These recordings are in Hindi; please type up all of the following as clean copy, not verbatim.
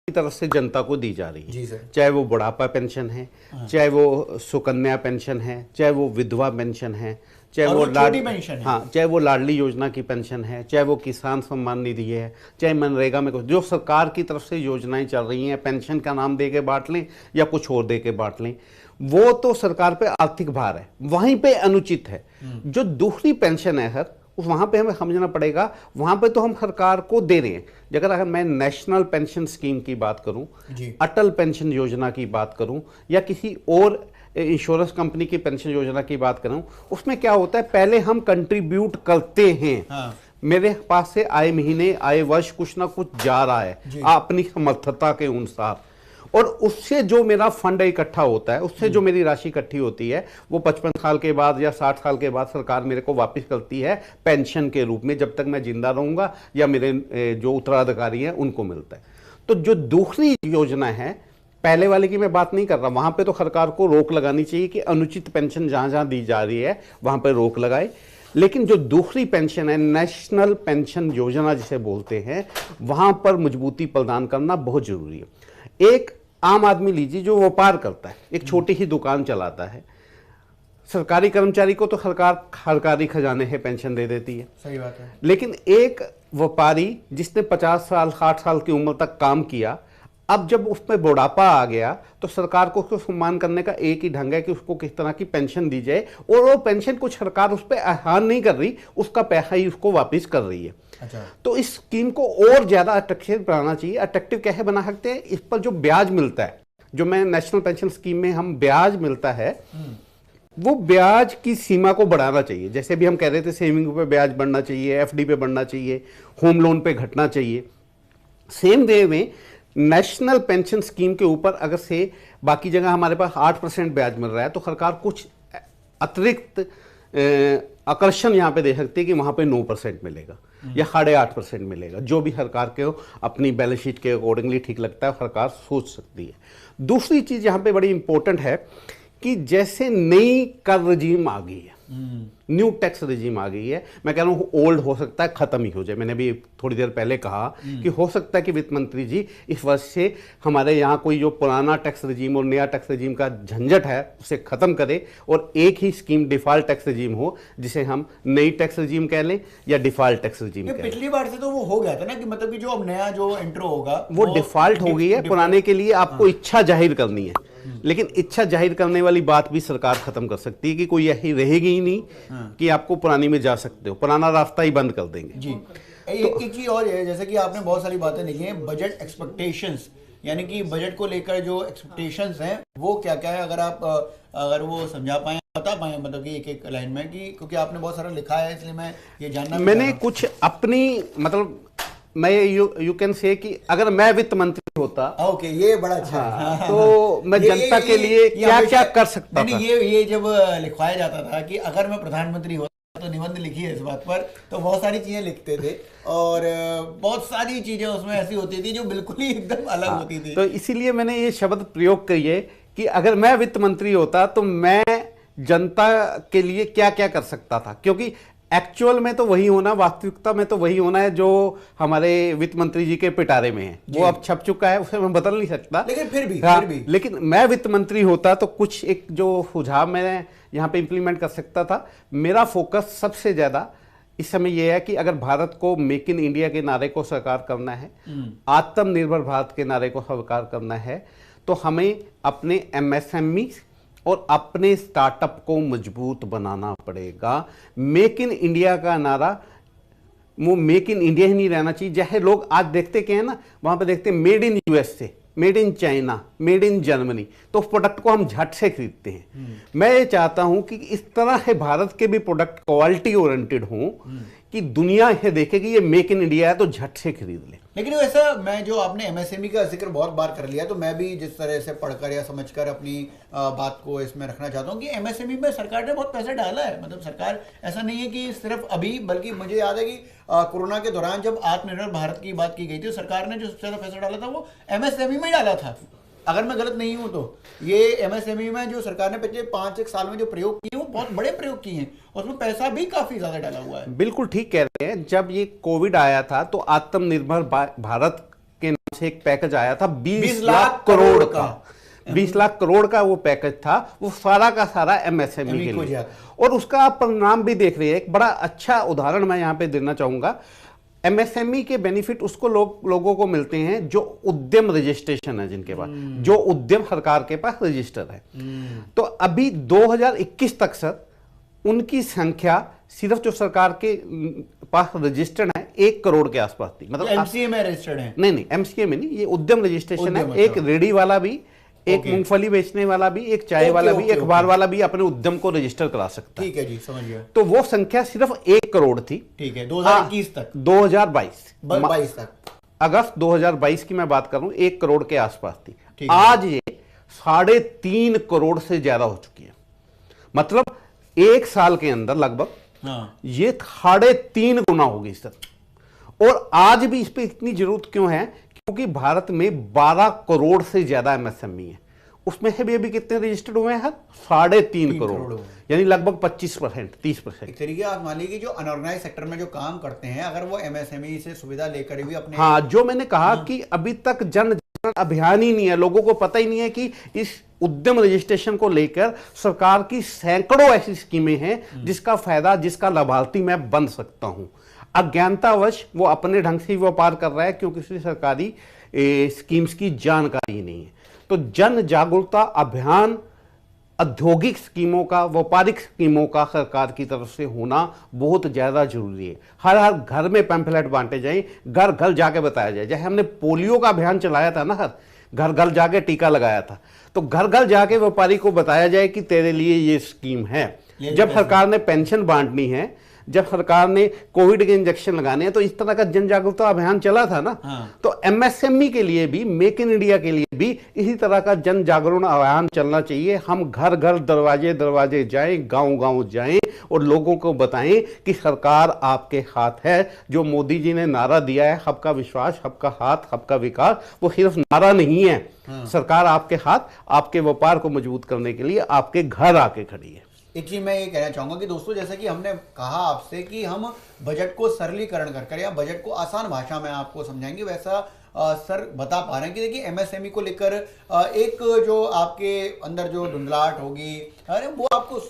की तरफ से जनता को दी जा रही है। जी सर। चाहे वो बुढ़ापा पेंशन है, चाहे वो सुकन्या पेंशन है, चाहे वो विधवा पेंशन है, चाहे वो छोटी पेंशन है, हाँ, चाहे वो लाडली योजना की पेंशन है, चाहे वो किसान सम्मान निधि है, चाहे मनरेगा में कुछ जो सरकार की तरफ से योजनाएं चल रही हैं, पेंशन का नाम दे के बांट लें या कुछ और दे के बांट लें, वो तो सरकार पे आर्थिक भार है, वहीं पे अनुचित है। जो दूसरी पेंशन है सर, वहां पे हमें समझना पड़ेगा, वहां पे तो हम सरकार को दे रहे हैं। अगर मैं नेशनल पेंशन स्कीम की बात करूं, अटल पेंशन योजना की बात करूं, या किसी और इंश्योरेंस कंपनी की पेंशन योजना की बात करूं, उसमें क्या होता है, पहले हम कंट्रीब्यूट करते हैं। हाँ। मेरे पास से आए महीने, आए वर्ष कुछ ना कुछ जा रहा है अपनी समर्थता के अनुसार, और उससे जो मेरा फंड इकट्ठा होता है, उससे जो मेरी राशि इकट्ठी होती है, वो 55 साल के बाद या 60 साल के बाद सरकार मेरे को वापस करती है पेंशन के रूप में, जब तक मैं जिंदा रहूंगा या मेरे जो उत्तराधिकारी हैं उनको मिलता है। तो जो दूसरी योजना है, पहले वाले की मैं बात नहीं कर रहा, वहां पे तो सरकार को रोक लगानी चाहिए कि अनुचित पेंशन जहां जहां दी जा रही है वहां पर रोक लगाए। लेकिन जो दूसरी पेंशन है, नेशनल पेंशन योजना जिसे बोलते हैं, वहां पर मजबूती प्रदान करना बहुत जरूरी है। एक आम आदमी लीजिए जो व्यापार करता है, एक छोटी ही दुकान चलाता है, सरकारी कर्मचारी को तो सरकार सरकारी खजाने से पेंशन दे देती है, सही बात है। लेकिन एक व्यापारी जिसने 50 साल 60 साल की उम्र तक काम किया, अब जब उसमें बुढ़ापा आ गया, तो सरकार को उसको सम्मान करने का एक ही ढंग है कि उसको किस तरह की पेंशन दी जाए, और वो पेंशन कुछ सरकार उस पर आसान नहीं कर रही, उसका पैसा ही उसको वापस कर रही है। अच्छा। तो इस स्कीम को और ज्यादा अट्रैक्टिव बनाना चाहिए। अट्रैक्टिव कैसे बना सकते हैं, इस पर जो ब्याज मिलता है, जो मैं नेशनल पेंशन स्कीम में हम ब्याज मिलता है, वो ब्याज की सीमा को बढ़ाना चाहिए। जैसे भी हम कह रहे थे, सेविंग पे ब्याज बढ़ना चाहिए, एफडी पे बढ़ना चाहिए, होम लोन पे घटना चाहिए। सेम वे में नेशनल पेंशन स्कीम के ऊपर अगर से बाकी जगह हमारे पास 8% ब्याज मिल रहा है, तो सरकार कुछ अतिरिक्त आकर्षण यहां पे दे सकती है कि वहां पे 9% मिलेगा या 8.5% मिलेगा, जो भी सरकार के अपनी बैलेंस शीट के अकॉर्डिंगली ठीक लगता है, सरकार सोच सकती है। दूसरी चीज यहां पे बड़ी इंपॉर्टेंट है कि जैसे नई कर रजीम आ गई है, न्यू टैक्स रजीम आ गई है, मैं कह रहा हूं ओल्ड हो सकता है खत्म ही हो जाए। मैंने भी थोड़ी देर पहले कहा कि हो सकता है कि वित्त मंत्री जी इस वर्ष से हमारे यहाँ कोई जो पुराना टैक्स रजीम और नया टैक्स रजीम का झंझट है उसे खत्म करे, और एक ही स्कीम डिफॉल्ट टैक्स रजीम हो, जिसे हम नई टैक्स रजीम कह लें या डिफॉल्ट टैक्स रजीम कह लें। पिछली बार से तो वो हो गया था ना, कि मतलब कि जो अब नया जो इंट्रो होगा वो डिफॉल्ट हो गई है। पुराने के लिए आपको इच्छा जाहिर करनी है, लेकिन इच्छा जाहिर करने वाली बात भी सरकार खत्म कर सकती है कि कोई ऐसी रहेगी ही नहीं कि आपको पुरानी में जा सकते हो, पुराना रास्ता ही बंद कर देंगे जी। एक चीज और है, जैसे कि आपने बहुत सारी बातें लिखी हैं, बजट एक्सपेक्टेशंस, यानी कि बजट को लेकर जो एक्सपेक्टेशंस हैं वो क्या क्या है, अगर आप अगर वो समझा पाए, बता पाए, मतलब कि एक एक लाइन में, कि क्योंकि आपने बहुत सारा लिखा है, इसलिए मैं ये जानना, मैंने कुछ अपनी, मतलब मैं यू कैन से कि अगर मैं वित्त मंत्री होता, ओके, ये बड़ा अच्छा है, तो मैं जनता के लिए क्या क्या कर सकता था। ये जब लिखवाया जाता था कि अगर मैं प्रधानमंत्री होता तो निबंध लिखी है इस बात पर, तो बहुत सारी चीजें लिखते थे, और बहुत सारी चीजें उसमें ऐसी होती थी जो बिल्कुल ही एकदम अलग होती थी। तो इसीलिए मैंने ये शब्द प्रयोग किए कि अगर मैं वित्त मंत्री होता तो मैं जनता के लिए क्या क्या कर सकता था, क्योंकि एक्चुअल में तो वही होना, वास्तविकता में तो वही होना है जो हमारे वित्त मंत्री जी के पिटारे में है, वो अब छप चुका है, उसे मैं बदल नहीं सकता, लेकिन फिर भी लेकिन मैं वित्त मंत्री होता तो कुछ एक जो सुझाव मैं यहाँ पे इंप्लीमेंट कर सकता था। मेरा फोकस सबसे ज्यादा इस समय यह है कि अगर भारत को मेक इन इंडिया के नारे को साकार करना है, आत्मनिर्भर भारत के नारे को साकार करना है, तो हमें अपने एमएसएमई और अपने स्टार्टअप को मजबूत बनाना पड़ेगा। मेक इन इंडिया का नारा, वो मेक इन इंडिया ही नहीं रहना चाहिए। जैसे लोग आज देखते क्या है ना, वहां पे देखते हैं made in USA, made in China, made in Germany, तो उस प्रोडक्ट को हम झट से खरीदते हैं। मैं ये चाहता हूं कि इस तरह से भारत के भी प्रोडक्ट क्वालिटी ओरिएंटेड हों कि दुनिया ये देखे कि ये मेक इन इंडिया है तो झट से खरीद ले। लेकिन वैसा, मैं जो आपने एमएसएमई का जिक्र बहुत बार कर लिया, तो मैं भी जिस तरह से पढ़कर या समझकर अपनी बात को इसमें रखना चाहता हूँ कि एमएसएमई में सरकार ने बहुत पैसा डाला है। मतलब सरकार, ऐसा नहीं है कि सिर्फ अभी, बल्कि मुझे याद है कि कोरोना के दौरान जब आत्मनिर्भर भारत की बात की गई थी, सरकार ने जो सबसे ज्यादा पैसा डाला था वो एमएसएमई में डाला था, अगर मैं गलत नहीं हूं तो। ये एमएसएमई में जो सरकार ने पिछले 5-1 साल में जो प्रयोग किए, वो बहुत बड़े प्रयोग किए हैं, उसमें पैसा भी काफी ज्यादा डाला हुआ है। बिल्कुल ठीक कह रहे हैं। जब ये कोविड आया था तो आत्मनिर्भर भारत के नाम से एक पैकेज आया था 20 20 लाख करोड़ का। 20 लाख करोड़ का वो पैकेज था, वो सारा का सारा एमएसएमई के लिए। और उसका आप परिणाम भी देख रहे हैं। एक बड़ा अच्छा उदाहरण मैं यहाँ पे देना चाहूंगा। एमएसएमई के बेनिफिट उसको लोगों को मिलते हैं जो उद्यम रजिस्ट्रेशन है, जिनके पास जो उद्यम सरकार के पास रजिस्टर है। तो अभी 2021 तक सर उनकी संख्या सिर्फ जो सरकार के पास रजिस्टर्ड है 1 करोड़ के आसपास थी। मतलब एमसीए में रजिस्टर्ड है? नहीं, एमसीए में नहीं, ये उद्यम रजिस्ट्रेशन है। एक रेडी वाला भी, एक मूंगफली बेचने वाला भी, एक चाय वाला भी, एक अखबार वाला भी अपने उद्यम को रजिस्टर करा सकता है। ठीक है जी, समझ गया। तो वो संख्या सिर्फ 1 करोड़ थी। ठीक है, 2021 तक, 2022 तक, अगस्त 2022 की मैं बात करूं, 1 करोड़ के आसपास थी। आज ये 3.5 करोड़ से ज्यादा हो चुकी है। मतलब 1 साल के अंदर लगभग ये 3.5 गुना होगी सर। और आज भी इस पे इतनी जरूरत क्यों है? क्योंकि भारत में 12 करोड़ से ज्यादा एमएसएमई है। उसमें से भी अभी कितने रजिस्टर्ड हुए हैं? 3.5 करोड़, यानी लगभग 25%, 30%। एक तरीके आप मान लीजिए जो अनऑर्गेनाइज सेक्टर में जो काम करते हैं, अगर वो एमएसएमई से सुविधा लेकर भी अपने, हाँ, जो मैंने कहा कि अभी तक जन जागरण अभियान ही नहीं है। लोगों को पता ही नहीं है कि इस उद्यम रजिस्ट्रेशन को लेकर सरकार की सैकड़ों ऐसी स्कीमें हैं जिसका फायदा, जिसका लाभार्थी मैं बन सकता हूं। अज्ञानतावश वो अपने ढंग से व्यापार कर रहा है क्योंकि उसे सरकारी स्कीम्स की जानकारी नहीं है। तो जन जागरूकता अभियान औद्योगिक स्कीमों का, व्यापारिक स्कीमों का सरकार की तरफ से होना बहुत ज्यादा जरूरी है। हर हर घर में पैम्फलेट बांटे जाएं, घर घर जाके बताया जाए। जैसे हमने पोलियो का अभियान चलाया था ना सर, घर घर जाके टीका लगाया था, तो घर घर जाके व्यापारी को बताया जाए कि तेरे लिए ये स्कीम है। जब सरकार ने पेंशन बांटनी है, जब सरकार ने कोविड के इंजेक्शन लगाने हैं, तो इस तरह का जन जागरूकता अभियान चला था ना। तो एमएसएमई के लिए भी, मेक इन इंडिया के लिए भी इसी तरह का जन जागरण अभियान चलना चाहिए। हम घर घर, दरवाजे दरवाजे जाएं, गांव गांव जाएं और लोगों को बताएं कि सरकार आपके हाथ है। जो मोदी जी ने नारा दिया है, सबका विश्वास, सबका हाथ, सबका विकास, वो सिर्फ नारा नहीं है। सरकार आपके हाथ, आपके व्यापार को मजबूत करने के लिए आपके घर आके खड़ी है। एक चीज मैं ये कहना चाहूंगा कि दोस्तों, जैसा कि हमने कहा आपसे कि हम बजट को सरलीकरण कर या बजट को आसान भाषा में आपको समझाएंगे, वैसा सर बता पा रहे हैं कि देखिए एमएसएमई को लेकर एक जो आपके अंदर जो धुंधलाहट होगी, अरे वो आपको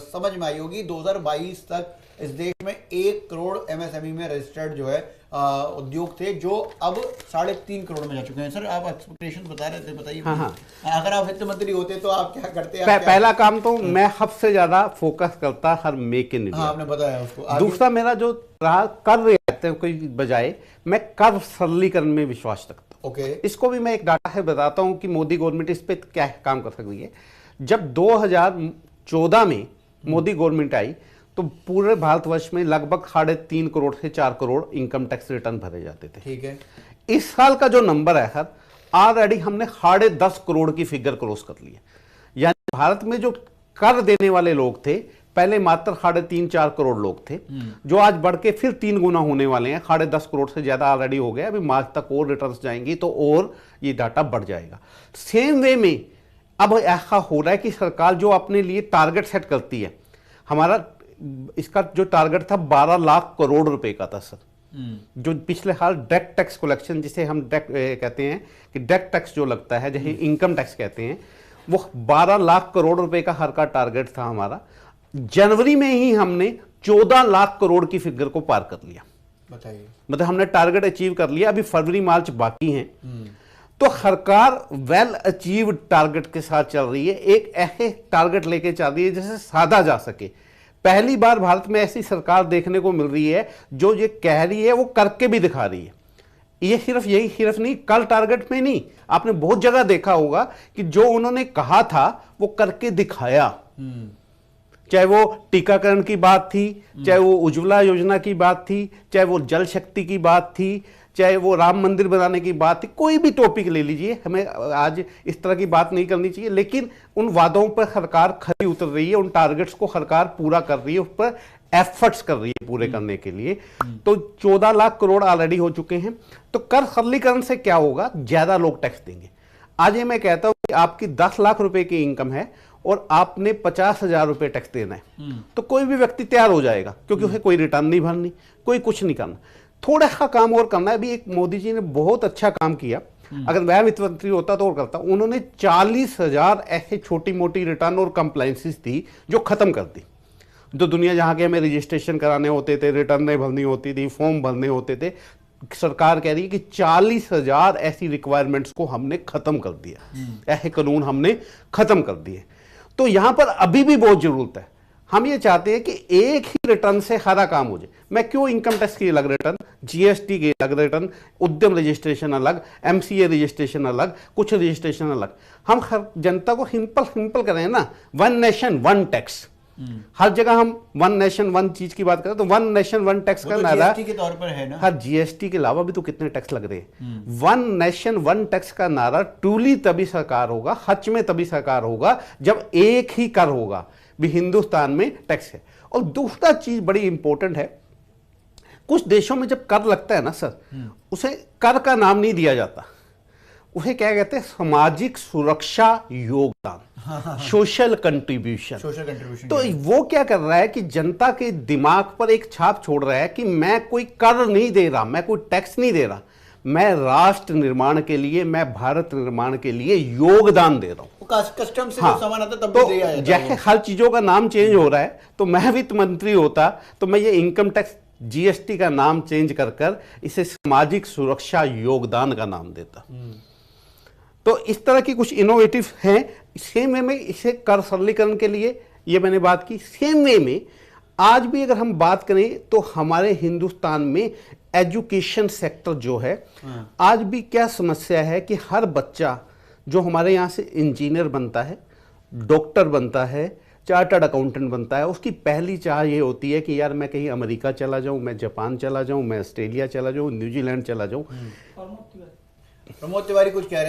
समझ में आई होगी। 2022 तक इस देश में 1 करोड़ एमएसएमई में रजिस्टर्ड जो है उद्योग थे, जो अब 3.5 करोड़ में जा चुके हैं। सर आप एक्सपेक्टेशन बता रहे थे, बताइए। हाँ। अगर आप वित्त मंत्री होते तो आप क्या करते? पहला काम तो मैं सबसे ज्यादा फोकस करता हर मेक इन इंडिया। आपने बताया उसको। दूसरा मेरा जो रहा, कर रहे थे कोई बजाय, मैं कर सरलीकरण में विश्वास रखता हूं। ओके, इसको भी मैं एक डाटा से बताता हूं कि मोदी गवर्नमेंट इस पे क्या काम कर सकती है। जब 2014 में मोदी गवर्नमेंट आई तो पूरे भारतवर्ष में लगभग 3.5 करोड़ से 4 करोड़ इनकम टैक्स रिटर्न भरे जाते थे। ठीक है। इस साल का जो नंबर है सर, ऑलरेडी हमने 10.5 करोड़ की फिगर क्रॉस कर ली है। यानी भारत में जो कर देने वाले लोग थे, पहले मात्र 3.5-4 करोड़ लोग थे, जो आज बढ़ के फिर 3 गुना होने वाले हैं। 10.5 करोड़ से ज्यादा ऑलरेडी हो गया। अभी मार्च तक और रिटर्न्स जाएंगी तो और ये डाटा बढ़ जाएगा। सेम वे में अब ऐसा हो रहा है कि सरकार जो अपने लिए टारगेट सेट करती है, हमारा इसका जो टारगेट था 12 लाख करोड़ रुपए का था सर, जो पिछले साल डायरेक्ट टैक्स कलेक्शन, जिसे हम कहते हैं कि डायरेक्ट टैक्स जो लगता है, जैसे इनकम टैक्स कहते हैं, वो 12 लाख करोड़ रुपए का हर का टारगेट था हमारा। जनवरी में ही हमने 14 लाख करोड़ की फिगर को पार कर लिया। बताइए, मतलब हमने टारगेट अचीव कर लिया। अभी फरवरी मार्च बाकी हैं। तो सरकार वेल अचीव्ड टारगेट के साथ चल रही है। एक ऐसे टारगेट लेके चल रही है जिसे साधा जा सके। पहली बार भारत में ऐसी सरकार देखने को मिल रही है जो ये कह रही है वो करके भी दिखा रही है। ये सिर्फ नहीं, कल टारगेट में नहीं, आपने बहुत जगह देखा होगा कि जो उन्होंने कहा था वो करके दिखाया। चाहे वो टीकाकरण की बात थी, चाहे वो उज्ज्वला योजना की बात थी, चाहे वो जल शक्ति की बात थी, चाहे वो राम मंदिर बनाने की बात थी, कोई भी टॉपिक ले लीजिए। हमें आज इस तरह की बात नहीं करनी चाहिए, लेकिन उन वादों पर सरकार खरी उतर रही है, उन टारगेट्स को सरकार पूरा कर रही है, उस पर एफर्ट्स कर रही है पूरे करने के लिए। तो 14 लाख करोड़ ऑलरेडी हो चुके हैं। तो कर सरलीकरण से क्या होगा? ज्यादा लोग टैक्स देंगे। आज ये मैं कहता हूं कि आपकी 10 लाख रुपए की इनकम है और आपने 50,000 रुपए टैक्स देना है, तो कोई भी व्यक्ति तैयार हो जाएगा, क्योंकि उसे कोई रिटर्न नहीं भरनी, कोई कुछ नहीं करना। थोड़ा सा काम और करना है। अभी एक मोदी जी ने बहुत अच्छा काम किया, अगर वह वित्त मंत्री होता तो और करता। उन्होंने 40,000 ऐसे छोटी मोटी रिटर्न और कंप्लाइंसेस थी जो खत्म कर दी। जो दुनिया जहाँ के हमें रजिस्ट्रेशन कराने होते थे, रिटर्नें भरनी होती थी, फॉर्म भरने होते थे, सरकार कह रही है कि 40,000 ऐसी रिक्वायरमेंट्स को हमने खत्म कर दिया, ऐसे कानून हमने खत्म कर दिए। तो यहां पर अभी भी बहुत जरूरत है। हम ये चाहते हैं कि एक ही रिटर्न से सारा काम हो जाए। मैं क्यों इनकम टैक्स की अलग रिटर्न, जीएसटी की अलग रिटर्न, उद्यम रजिस्ट्रेशन अलग, एमसीए रजिस्ट्रेशन अलग, कुछ रजिस्ट्रेशन अलग। हम हर जनता को सिंपल करें ना, वन नेशन वन टैक्स। हर जगह हम वन नेशन वन चीज की बात करें तो वन नेशन वन टैक्स का नारा जीएसटी के तौर पर है ना। हर जीएसटी के अलावा भी तो कितने टैक्स लग रहे हैं। वन नेशन वन टैक्स का नारा ट्रूली तभी साकार होगा, सच में तभी साकार होगा जब एक ही कर होगा भी हिंदुस्तान में टैक्स है। और दूसरा चीज बड़ी इंपॉर्टेंट है, कुछ देशों में जब कर लगता है ना सर, उसे कर का नाम नहीं दिया जाता, उसे क्या कहते हैं, सामाजिक सुरक्षा योगदान, सोशल कंट्रीब्यूशन। तो वो क्या कर रहा है कि जनता के दिमाग पर एक छाप छोड़ रहा है कि मैं कोई कर नहीं दे रहा, मैं कोई टैक्स नहीं दे रहा, मैं राष्ट्र निर्माण के लिए, मैं भारत निर्माण के लिए योगदान दे रहा हूं। कस्टम से जो सामान आता तब भी दिया जाता है। जैसे हर चीजों का नाम चेंज हो रहा है, तो मैं वित्त मंत्री होता तो मैं ये इनकम टैक्स जीएसटी का नाम चेंज कर इसे सामाजिक सुरक्षा योगदान का नाम देता। तो इस तरह की कुछ इनोवेटिव हैं। सेम वे में इसे कर सरलीकरण के लिए ये मैंने बात की। सेम वे में आज भी अगर हम बात करें तो हमारे हिंदुस्तान में एजुकेशन सेक्टर जो है, आज भी क्या समस्या है कि हर बच्चा जो हमारे यहाँ से इंजीनियर बनता है, डॉक्टर बनता है, चार्टर्ड अकाउंटेंट बनता है, उसकी पहली चाह ये होती है कि यार मैं कहीं अमेरिका चला जाऊं, मैं जापान चला जाऊं, मैं ऑस्ट्रेलिया चला जाऊं, न्यूजीलैंड चला जाऊं। प्रमोद तिवारी कुछ कह रहे हैं।